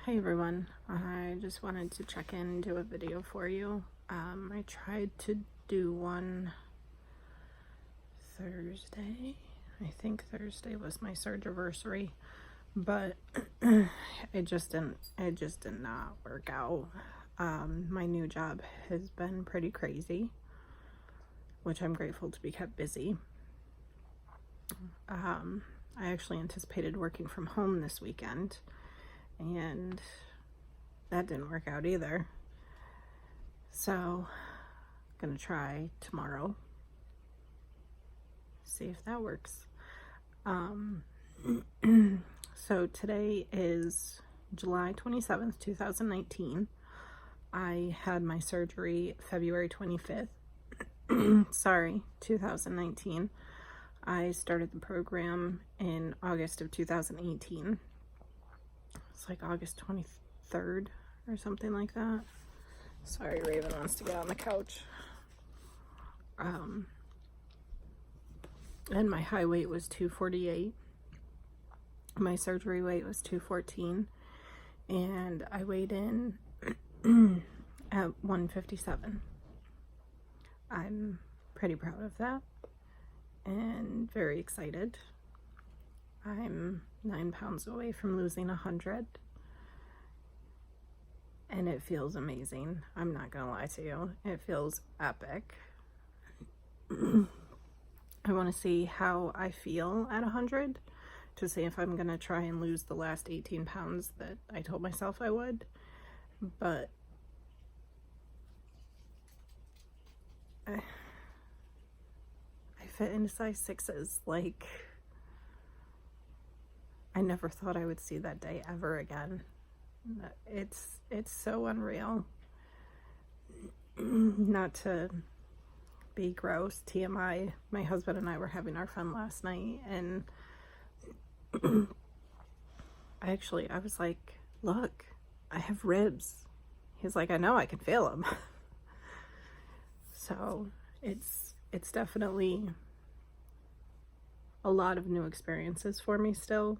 Hi everyone, I just wanted to check in and do a video for you. I tried to do one Thursday. I think Thursday was my surgiversary, but it just did not work out. My new job has been pretty crazy, which I'm grateful to be kept busy. I actually anticipated working from home this weekend, and that didn't work out either. So I'm gonna try tomorrow, see if that works. So today is July 27th, 2019. I had my surgery February 25th. Sorry, 2019. I started the program in August of 2018. It's like August 23rd or something like that. Sorry, Raven wants to get on the couch. And my high weight was 248. My surgery weight was 214. And I weighed in at 157. I'm pretty proud of that and very excited. I'm 9 pounds away from losing 100, and it feels amazing. I'm not gonna lie to you, it feels epic. I want to see how I feel at 100 to see if I'm gonna try and lose the last 18 pounds that I told myself I would, but I fit into size 6s. Like, I never thought I would see that day ever again. It's so unreal. Not to be gross, TMI, my husband and I were having our fun last night, and I was like, look, I have ribs. He's like, I know, I can feel them. So it's definitely a lot of new experiences for me still.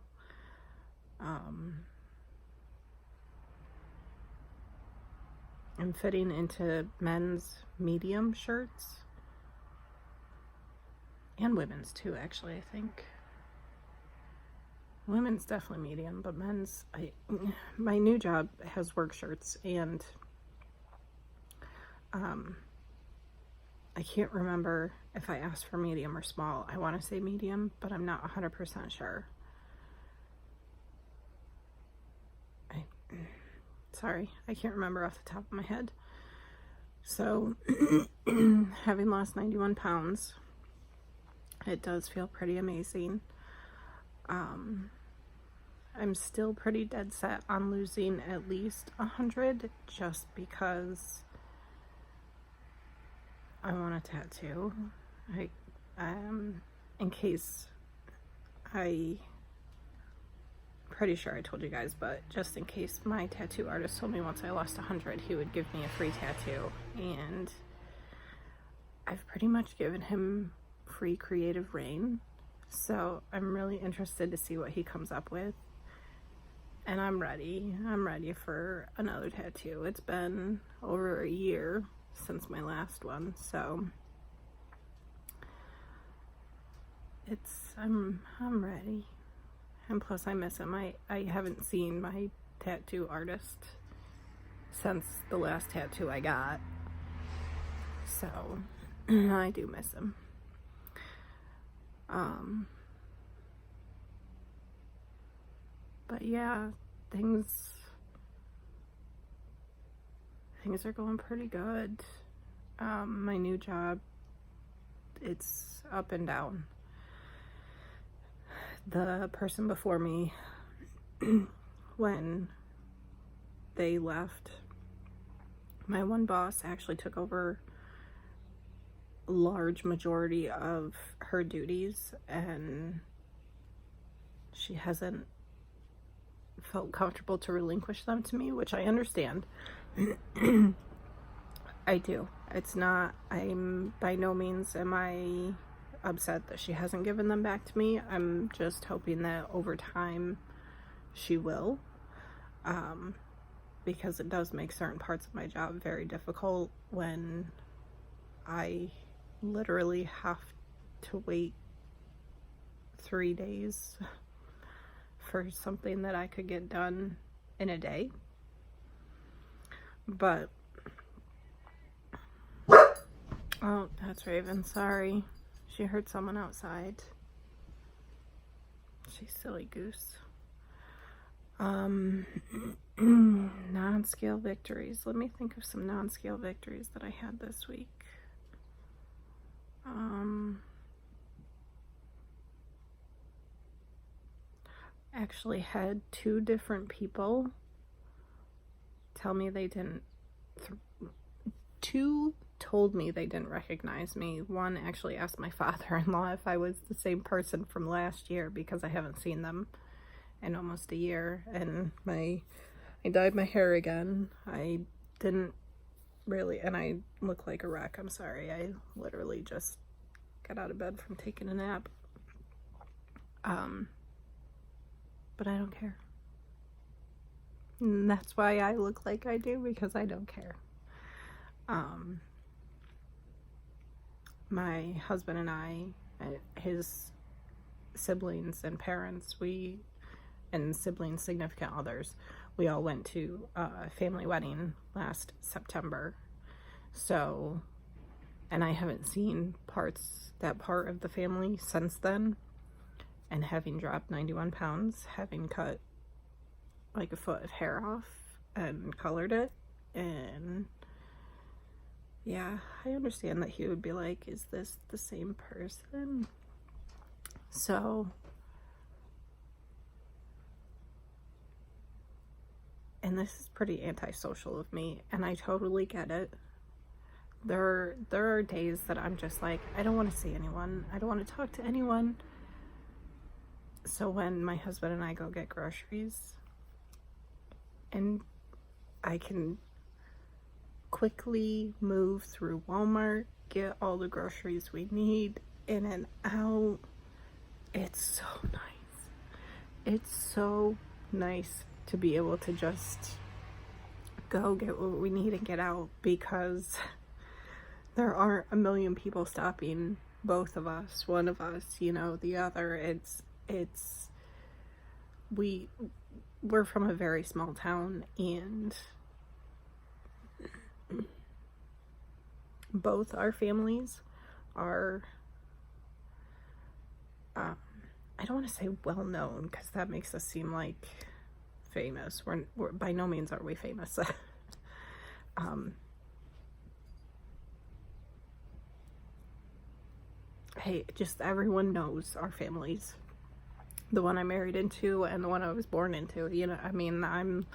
I'm fitting into men's medium shirts and women's too, actually. I think women's definitely medium, but men's, my new job has work shirts, and I can't remember if I asked for medium or small. I want to say medium, but I'm not 100% sure. Sorry, I can't remember off the top of my head. So, having lost 91 pounds, it does feel pretty amazing. I'm still pretty dead set on losing at least 100, just because I want a tattoo. In case pretty sure I told you guys, but just in case, my tattoo artist told me once I lost 100 he would give me a free tattoo, and I've pretty much given him free creative reign, so I'm really interested to see what he comes up with, and I'm ready for another tattoo. It's been over a year since my last one, so I'm ready. And plus, I miss him. I haven't seen my tattoo artist since the last tattoo I got, so I do miss him. But yeah, things are going pretty good. My new job, it's up and down. The person before me, when they left, my one boss actually took over a large majority of her duties, and she hasn't felt comfortable to relinquish them to me, which I understand. I do. It's not, by no means am I upset that she hasn't given them back to me. I'm just hoping that over time she will. because it does make certain parts of my job very difficult when I literally have to wait 3 days for something that I could get done in a day. But, oh, that's Raven, sorry. She heard someone outside. She's silly goose. Non-scale victories. Let me think of some non-scale victories that I had this week. Actually had 2 different people tell me they didn't, 2 told me they didn't recognize me. One actually asked my father-in-law if I was the same person from last year, because I haven't seen them in almost a year, and I dyed my hair again. I didn't really, and I look like a wreck. I'm sorry. I literally just got out of bed from taking a nap. But I don't care. And that's why I look like I do, because I don't care. My husband and I, his siblings and parents, and siblings, significant others, we all went to a family wedding last September. So, and I haven't seen that part of the family since then. And having dropped 91 pounds, having cut like a foot of hair off and colored it, and yeah, I understand that he would be like, is this the same person? So, and this is pretty antisocial of me, and I totally get it. There are days that I'm just like, I don't want to see anyone. I don't want to talk to anyone. So when my husband and I go get groceries, and I can quickly move through Walmart, get all the groceries we need, in and out, it's so nice. It's so nice to be able to just go get what we need and get out, because there aren't a million people stopping both of us, one of us, the other. We're from a very small town, and both our families are, I don't want to say well known, because that makes us seem like famous. We're by no means are we famous. Hey, just everyone knows our families. The one I married into and the one I was born into, I mean, I'm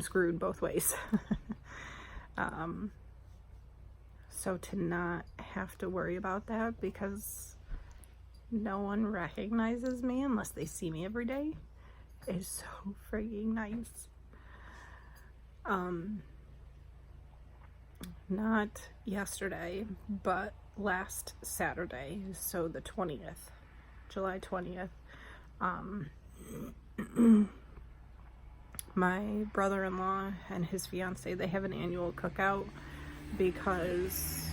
screwed both ways. So to not have to worry about that because no one recognizes me unless they see me every day is so freaking nice. Not yesterday, but last Saturday, so the 20th, July 20th, my brother-in-law and his fiance, they have an annual cookout because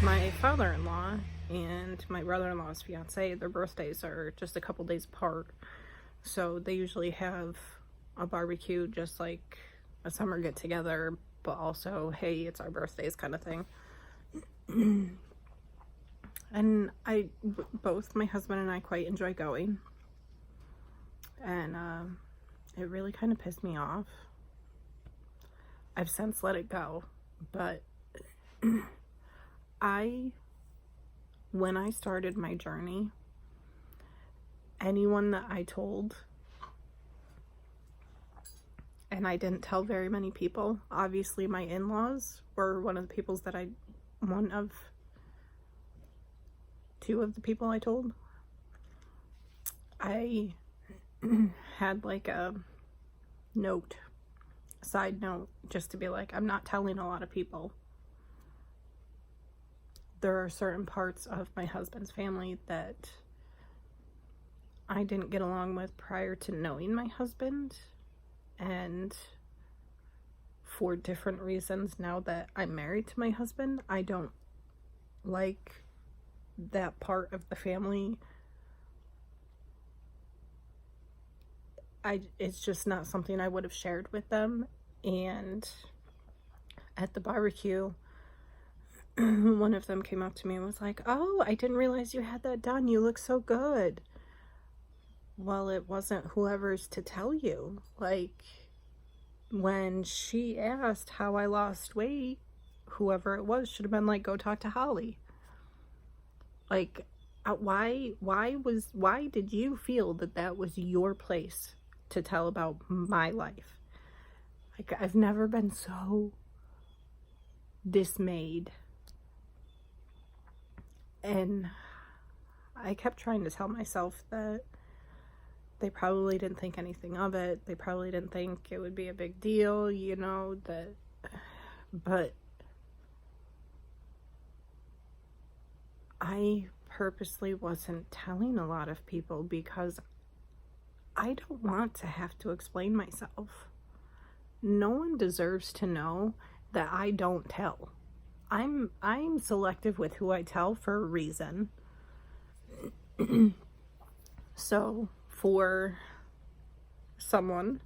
my father-in-law and my brother-in-law's fiance, their birthdays are just a couple days apart, so they usually have a barbecue, just like a summer get-together, but also, hey, it's our birthdays kind of thing. And both my husband and I quite enjoy going, and it really kind of pissed me off. I've since let it go, but when I started my journey, anyone that I told, and I didn't tell very many people, obviously my in-laws were one of the people that two of the people I told. I had like a side note, just to be like, I'm not telling a lot of people. There are certain parts of my husband's family that I didn't get along with prior to knowing my husband, and for different reasons, now that I'm married to my husband, I don't like that part of the family. It's just not something I would have shared with them. And at the barbecue, one of them came up to me and was like, "Oh, I didn't realize you had that done. You look so good." Well, it wasn't whoever's to tell you. Like, when she asked how I lost weight, whoever it was should have been like, "Go talk to Holly." Like, why did you feel that that was your place to tell about my life? Like, I've never been so dismayed. And I kept trying to tell myself that they probably didn't think anything of it. They probably didn't think it would be a big deal, you know, but I purposely wasn't telling a lot of people because I don't want to have to explain myself. No one deserves to know that I don't tell. I'm selective with who I tell for a reason. So for someone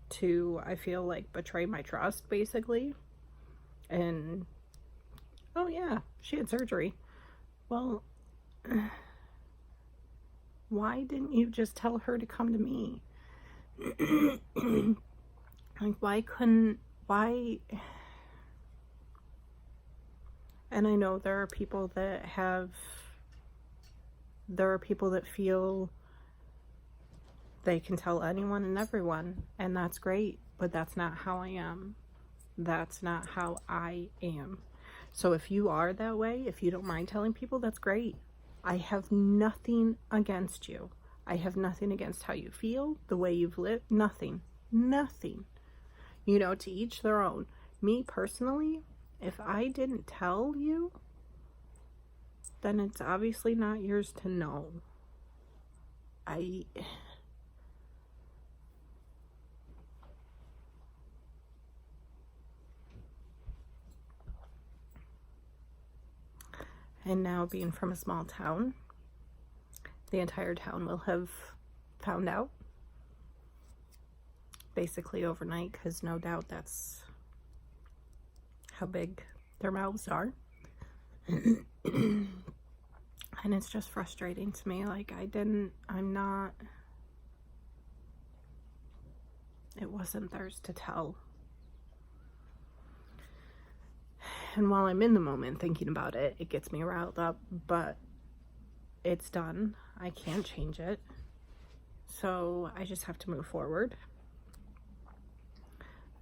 to, I feel like, betray my trust, basically, and, oh yeah, she had surgery. Well, why didn't you just tell her to come to me? Like, why? And I know there are people that feel they can tell anyone and everyone, and that's great, but that's not how I am. That's not how I am. So if you are that way, if you don't mind telling people, that's great. I have nothing against you. I have nothing against how you feel, the way you've lived, nothing. You know, to each their own. Me personally, if I didn't tell you, then it's obviously not yours to know. And now, being from a small town, the entire town will have found out basically overnight, because no doubt that's how big their mouths are. And it's just frustrating to me. Like, it wasn't theirs to tell. And while I'm in the moment thinking about it, it gets me riled up, but it's done. I can't change it. So I just have to move forward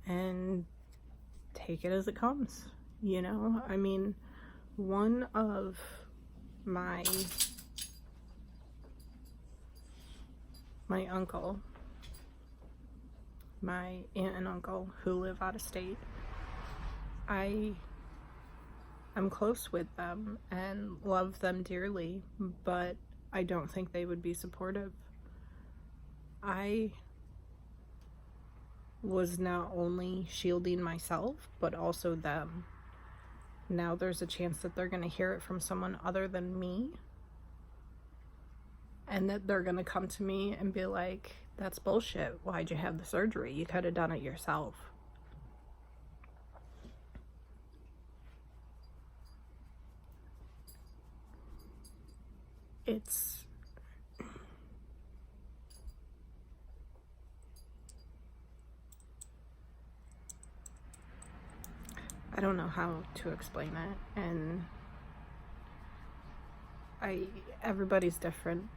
and take it as it comes, you know? I mean, one of my uncle, my aunt and uncle who live out of state, I'm close with them and love them dearly, but I don't think they would be supportive. I was not only shielding myself, but also them. Now there's a chance that they're going to hear it from someone other than me, and that they're going to come to me and be like, "That's bullshit. Why'd you have the surgery? You could have done it yourself." I don't know how to explain it, and everybody's different,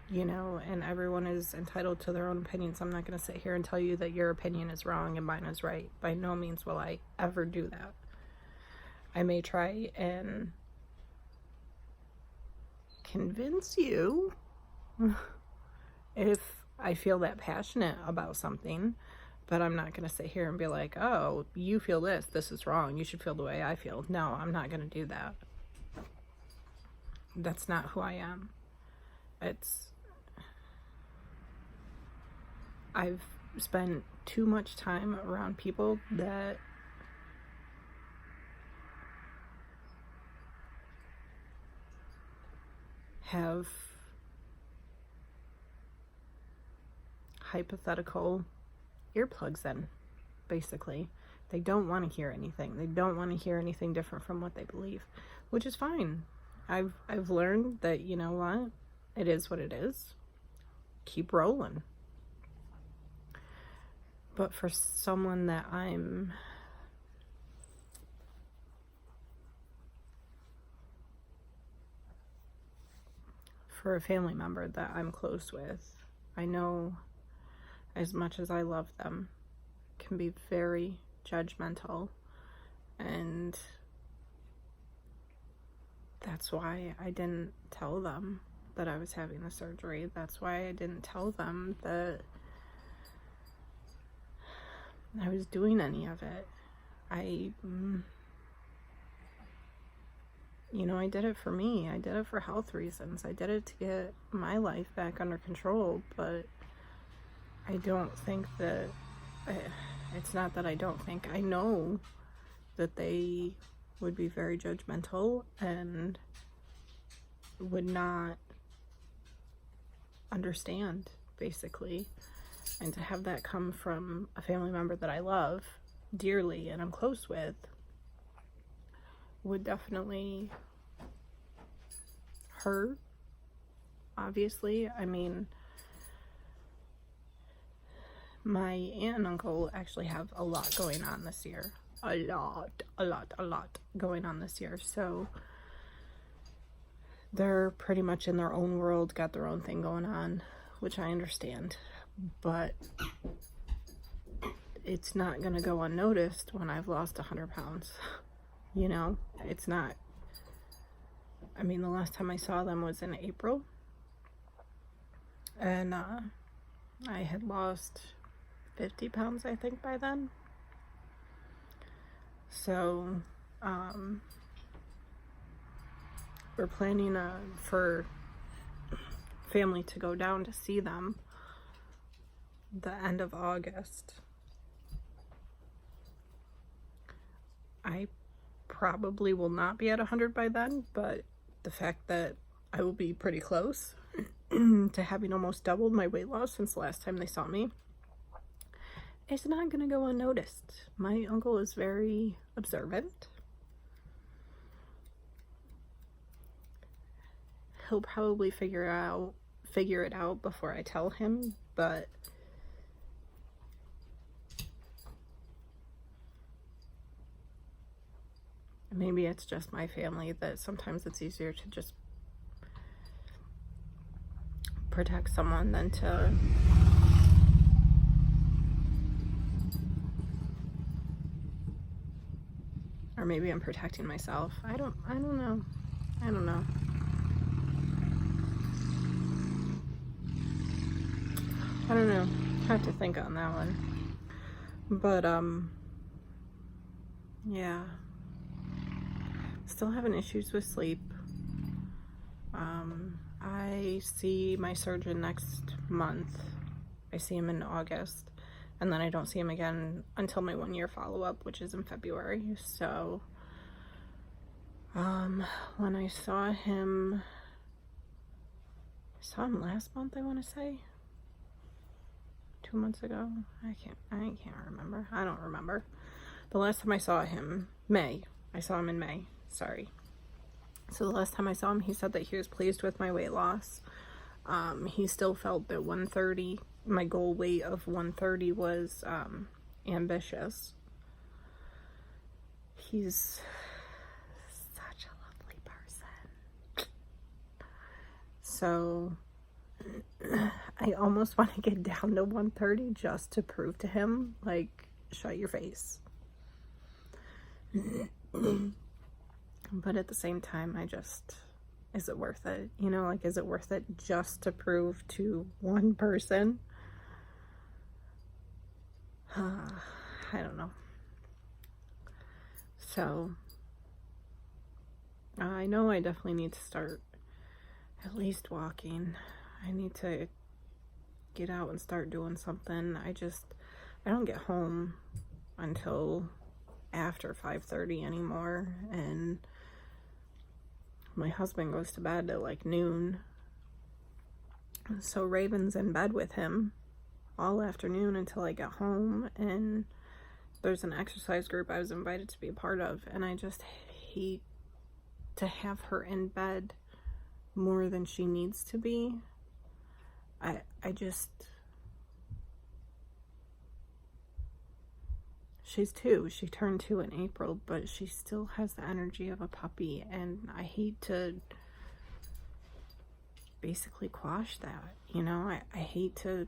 you know, and everyone is entitled to their own opinions. I'm not going to sit here and tell you that your opinion is wrong and mine is right. By no means will I ever do that. I may try and convince you if I feel that passionate about something, but I'm not going to sit here and be like, "Oh, you feel this is wrong, you should feel the way I feel." No, I'm not going to do that. That's not who I am. spent too much time around people that have hypothetical earplugs in, basically. They don't want to hear anything. They don't want to hear anything different from what they believe, which is fine. I've learned that, you know what? It is what it is. Keep rolling. But for someone that for a family member that I'm close with, I know, as much as I love them, can be very judgmental, and that's why I didn't tell them that I was having the surgery. That's why I didn't tell them that I was doing any of it. I did it for me. I did it for health reasons. I did it to get my life back under control, but I don't think that, it's not that I don't think, I know that they would be very judgmental and would not understand, basically. And to have that come from a family member that I love dearly and I'm close with would definitely hurt, obviously. I mean, my aunt and uncle actually have a lot going on this year. A lot going on this year. So they're pretty much in their own world, got their own thing going on, which I understand. But it's not going to go unnoticed when I've lost 100 pounds. You know, it's not. I mean, the last time I saw them was in April. And I had lost 50 pounds, I think, by then. So, we're planning for family to go down to see them the end of August. I probably will not be at 100 by then, but the fact that I will be pretty close to having almost doubled my weight loss since the last time they saw me, it's not going to go unnoticed. My uncle is very observant. He'll probably figure it out before I tell him, but maybe it's just my family that sometimes it's easier to just protect someone than to or maybe I'm protecting myself. I don't know. I don't know. I have to think on that one. But yeah. Still having issues with sleep. I see my surgeon next month. I see him in August, and then I don't see him again until my 1-year follow-up, which is in February. So when I saw him last month, I want to say 2 months ago. I can't remember. I don't remember. The last time I saw him, I saw him in May. Sorry. So the last time I saw him, he said that he was pleased with my weight loss. He still felt that 130, my goal weight of 130 was ambitious. He's such a lovely person. So I almost want to get down to 130 just to prove to him, like, shut your face. But at the same time, is it worth it? You know, like, is it worth it just to prove to one person? I don't know. So, I know I definitely need to start at least walking. I need to get out and start doing something. I don't get home until after 5:30 anymore, and my husband goes to bed at like noon. So Raven's in bed with him all afternoon until I get home, and there's an exercise group I was invited to be a part of, and I just hate to have her in bed more than she needs to be. She's 2. She turned 2 in April, but she still has the energy of a puppy, and I hate to basically quash that, you know? I hate to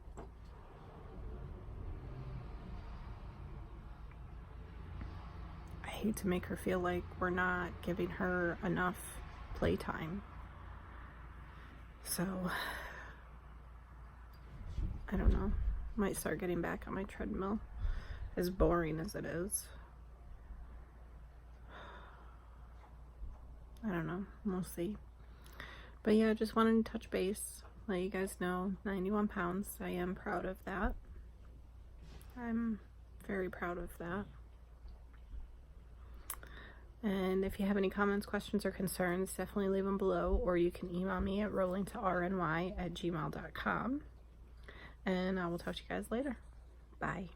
make her feel like we're not giving her enough playtime. So I don't know, might start getting back on my treadmill, as boring as it is. I don't know, we'll see. But yeah, just wanted to touch base, let you guys know, 91 pounds. I am proud of that. I'm very proud of that. And if you have any comments, questions, or concerns, definitely leave them below, or you can email me at rollingtorny@gmail.com. And I will talk to you guys later. Bye.